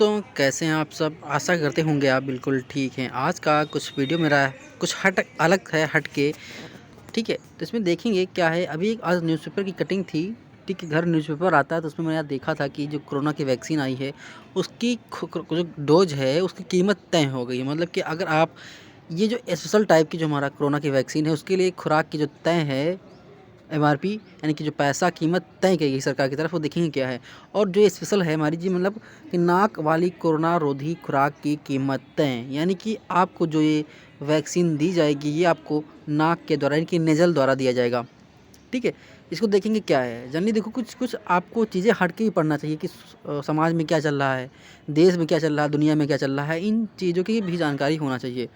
दोस्तों, कैसे हैं आप सब? आशा करते होंगे आप बिल्कुल ठीक हैं। आज का कुछ वीडियो मेरा कुछ अलग है, हट के, ठीक है? तो इसमें देखेंगे क्या है। अभी एक आज न्यूज़पेपर की कटिंग थी, ठीक है? घर न्यूज़पेपर आता है तो उसमें मैंने देखा था कि जो कोरोना की वैक्सीन आई है, उसकी जो डोज़ है उसकी कीमत तय हो गई है। मतलब कि अगर आप ये जो स्पेशल टाइप की जो हमारा कोरोना की वैक्सीन है, उसके लिए खुराक की जो तय है एमआरपी, यानी कि जो पैसा कीमत तय की गई सरकार की तरफ, वो देखेंगे क्या है। और जो ये स्पेशल है हमारी जी, मतलब कि नाक वाली कोरोना रोधी खुराक की कीमत तय, यानी कि आपको जो ये वैक्सीन दी जाएगी ये आपको नाक के द्वारा यानी कि नेज़ल द्वारा दिया जाएगा, ठीक है? इसको देखेंगे क्या है। जनरली देखो कुछ आपको चीज़ें हट के ही पढ़ना चाहिए कि समाज में क्या चल रहा है, देश में क्या चल रहा है, दुनिया में क्या चल रहा है, इन चीज़ों की भी जानकारी होना चाहिए।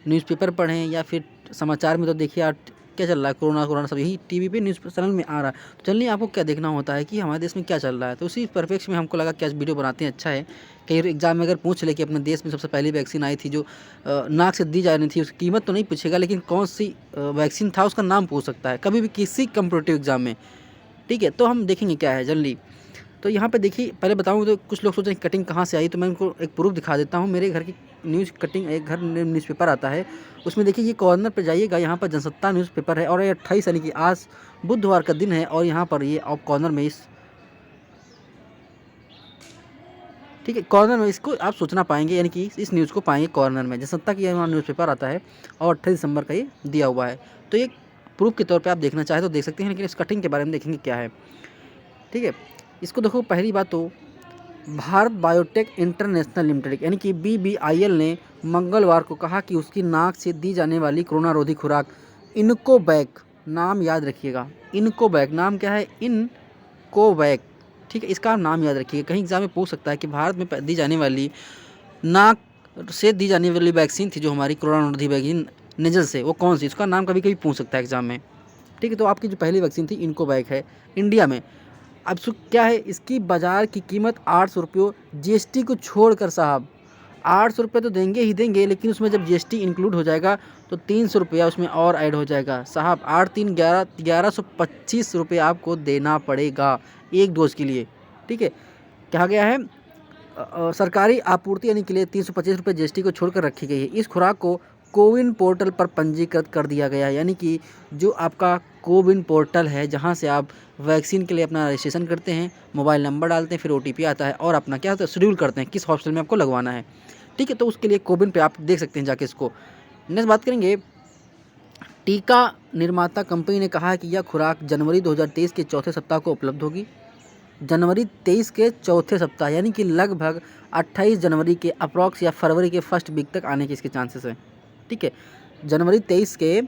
न्यूज़पेपर पढ़ें या फिर समाचार में तो देखिए आप क्या चल रहा है, कोरोना सब यही टीवी पे न्यूज़ चैनल में आ रहा है। तो चलिए आपको क्या देखना होता है कि हमारे देश में क्या चल रहा है। तो उसी परिप्रेक्ष्य में हमको लगा कि आज वीडियो बनाते हैं, अच्छा है। कहीं एग्जाम में अगर पूछ ले कि अपने देश में सबसे पहली वैक्सीन आई थी जो नाक से दी जा रही थी, उसकी कीमत तो नहीं पूछेगा, लेकिन कौन सी वैक्सीन था उसका नाम पूछ सकता है कभी भी किसी कम्पिटिटिव एग्जाम में, ठीक है? तो हम देखेंगे क्या है जनरली। तो यहाँ पे देखिए, पहले बताऊँ तो कुछ लोग सोच रहे हैं कटिंग कहाँ से आई, तो मैं उनको एक प्रूफ दिखा देता हूँ। मेरे घर की न्यूज़ कटिंग, एक घर न्यूज़पेपर आता है, उसमें देखिए ये कॉर्नर पे जाइएगा, यहाँ पर जनसत्ता न्यूज़पेपर है और ये 28 यानी कि आज बुधवार का दिन है। और यहाँ पर ये आप कॉर्नर में इस, ठीक है, कॉर्नर में इसको आप सोचना पाएंगे, यानी कि इस न्यूज़ को पाएंगे कॉर्नर में, जनसत्ता की यहाँ न्यूज़पेपर आता है और 28 दिसंबर का ये दिया हुआ है। तो ये प्रूफ के तौर पर आप देखना चाहें तो देख सकते हैं, लेकिन इस कटिंग के बारे में देखेंगे क्या है, ठीक है? इसको देखो, पहली बात तो भारत बायोटेक इंटरनेशनल लिमिटेड यानी कि बीबीआईएल ने मंगलवार को कहा कि उसकी नाक से दी जाने वाली कोरोना रोधी खुराक इनकोवैक, नाम याद रखिएगा, इनकोवैक नाम क्या है, इनकोवैक, ठीक है? इसका आप नाम याद रखिएगा, कहीं एग्जाम में पूछ सकता है कि भारत में दी जाने वाली नाक से दी जाने वाली वैक्सीन थी जो हमारी कोरोना रोधी वैक्सीन नेजल से, वो कौन सी, उसका नाम कभी कभी पूछ सकता है एग्जाम में, ठीक है? तो आपकी जो पहली वैक्सीन थी इनकोवैक है इंडिया में। अब क्या है, इसकी बाज़ार की कीमत 800 रुपये जीएसटी को छोड़कर साहब, 800 रुपये तो देंगे ही देंगे, लेकिन उसमें जब जीएसटी इंक्लूड हो जाएगा तो 300 रुपया उसमें और ऐड हो जाएगा साहब। 8 3 11 1125 रुपये आपको देना पड़ेगा एक डोज के लिए, ठीक है? कहा गया है सरकारी आपूर्ति यानी के लिए 325 रुपये जीएसटी को छोड़कर रखी गई है। इस खुराक को कोविन पोर्टल पर पंजीकृत कर दिया गया है, यानी कि जो आपका कोविन पोर्टल है जहां से आप वैक्सीन के लिए अपना रजिस्ट्रेशन करते हैं, मोबाइल नंबर डालते हैं, फिर ओटीपी आता है और अपना क्या होता है शेड्यूल करते हैं किस हॉस्पिटल में आपको लगवाना है, ठीक है? तो उसके लिए कोविन पे आप देख सकते हैं जाके इसको। नेक्स्ट बात करेंगे, टीका निर्माता कंपनी ने कहा है कि यह खुराक जनवरी 2023 के चौथे सप्ताह को उपलब्ध होगी। जनवरी 23 के चौथे सप्ताह यानी कि लगभग 28 जनवरी के अप्रॉक्स या फरवरी के फर्स्ट वीक तक आने के इसके चांसेस हैं, ठीक है? जनवरी 23 के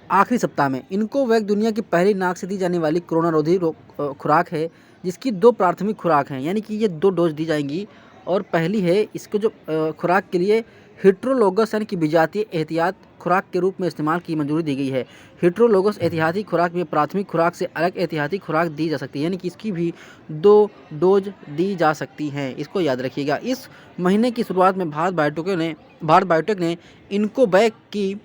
आखिरी सप्ताह में। इनकोवैक दुनिया की पहली नाक से दी जाने वाली कोरोना रोधी खुराक है जिसकी 2 प्राथमिक खुराक हैं, यानी कि ये 2 डोज दी जाएंगी। और पहली है, इसको जो खुराक के लिए हेट्रोलोगस यानी कि विजातीय एहतियात खुराक के रूप में इस्तेमाल की मंजूरी दी गई है। हेट्रोलोगस एहतियाती खुराक में प्राथमिक खुराक से अलग एहतियाती खुराक दी जा सकती है, यानी कि इसकी भी 2 डोज दी जा सकती हैं, इसको याद रखिएगा। इस महीने की शुरुआत में भारत बायोटेक ने इनकोवैक की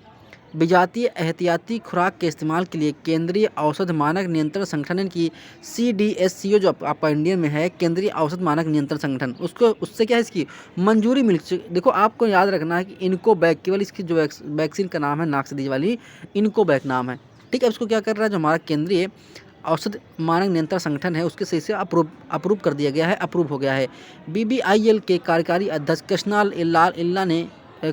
विजातीय एहतियाती खुराक के इस्तेमाल के लिए केंद्रीय औषध मानक नियंत्रण संगठन यानी कि CDSCO जो आपका इंडिया में है, केंद्रीय औषध मानक नियंत्रण संगठन, उसको उससे क्या है इसकी मंजूरी मिल चुकी। देखो आपको याद रखना है कि इनकोवैक केवल इसकी जो वैक्सीन का नाम है नाक से दी वाली, इनकोवैक नाम है, ठीक है? उसको क्या कर रहा है, जो हमारा केंद्रीय औषध मानक नियंत्रण संगठन है उसके सही से अप्रूव कर दिया गया है, अप्रूव हो गया है। BBIL के कार्यकारी अध्यक्ष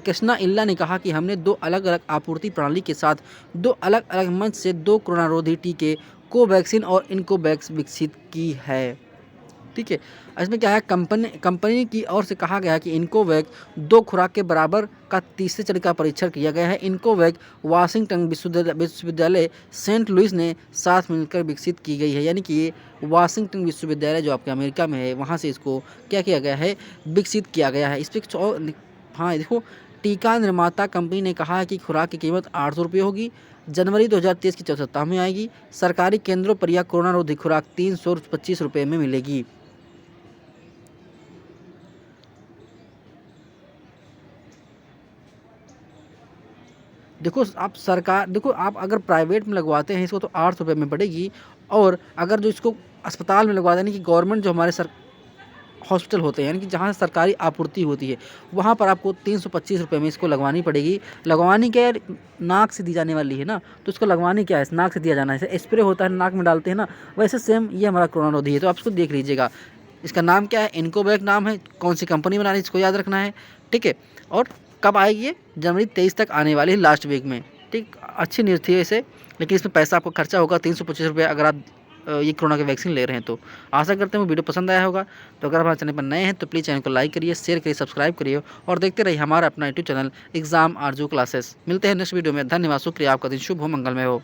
कृष्णा इल्ला ने कहा कि हमने 2 अलग अलग आपूर्ति प्रणाली के साथ 2 अलग अलग मंच से 2 कोरोना रोधी टीके कोवैक्सीन और इनकोवैक्स विकसित की है, ठीक है? इसमें क्या है, कंपनी की ओर से कहा गया है कि इनकोवैक 2 खुराक के बराबर का तीसरे चरण का परीक्षण किया गया है। इनकोवैक वाशिंगटन विश्वविद्यालय सेंट लुइस ने साथ मिलकर विकसित की गई है, यानी कि ये वाशिंगटन विश्वविद्यालय जो आपके अमेरिका में है वहाँ से इसको क्या किया गया है, विकसित किया गया है। इस पर हाँ देखो, टीका निर्माता कंपनी ने कहा है कि खुराक की कीमत 800 रुपये होगी, जनवरी 2023 के चौथे सप्ताह में आएगी। सरकारी केंद्रों पर यह कोरोना रोधी खुराक 325 रुपये में मिलेगी। देखो आप अगर प्राइवेट में लगवाते हैं इसको तो 800 रुपये में पड़ेगी, और अगर जो इसको अस्पताल में लगवाते हैं, यानी कि गवर्नमेंट जो हमारे हॉस्पिटल होते हैं, यानी कि जहाँ सरकारी आपूर्ति होती है, वहाँ पर आपको 325 रुपये में इसको लगवानी पड़ेगी। लगवानी क्या है, नाक से दी जाने वाली है ना, तो इसको लगवानी क्या है, नाक से दिया जाना है। जैसे स्प्रे होता है नाक में डालते हैं ना, वैसे सेम ये हमारा कोरोना रोधी है। तो आप इसको देख लीजिएगा, इसका नाम क्या है, इनकोवैक नाम है, कौन सी कंपनी बना रही है इसको याद रखना है, ठीक है। और कब आएगी ये, जनवरी 23 तक आने वाली है, लास्ट वीक में, ठीक। अच्छी न्यूज़ थी वैसे, लेकिन इसमें पैसा आपको खर्चा होगा 325 रुपये अगर आप ये कोरोना की वैक्सीन ले रहे हैं तो। आशा करते हैं वीडियो पसंद आया होगा। तो अगर हमारे चैनल पर नए हैं तो प्लीज़ चैनल को लाइक करिए, शेयर करिए, सब्सक्राइब करिए और देखते रहिए हमारा अपना यूट्यूब चैनल एग्जाम आरजू क्लासेस। मिलते हैं नेक्स्ट वीडियो में। धन्यवाद, शुक्रिया, आपका दिन शुभ हो, मंगलमय हो।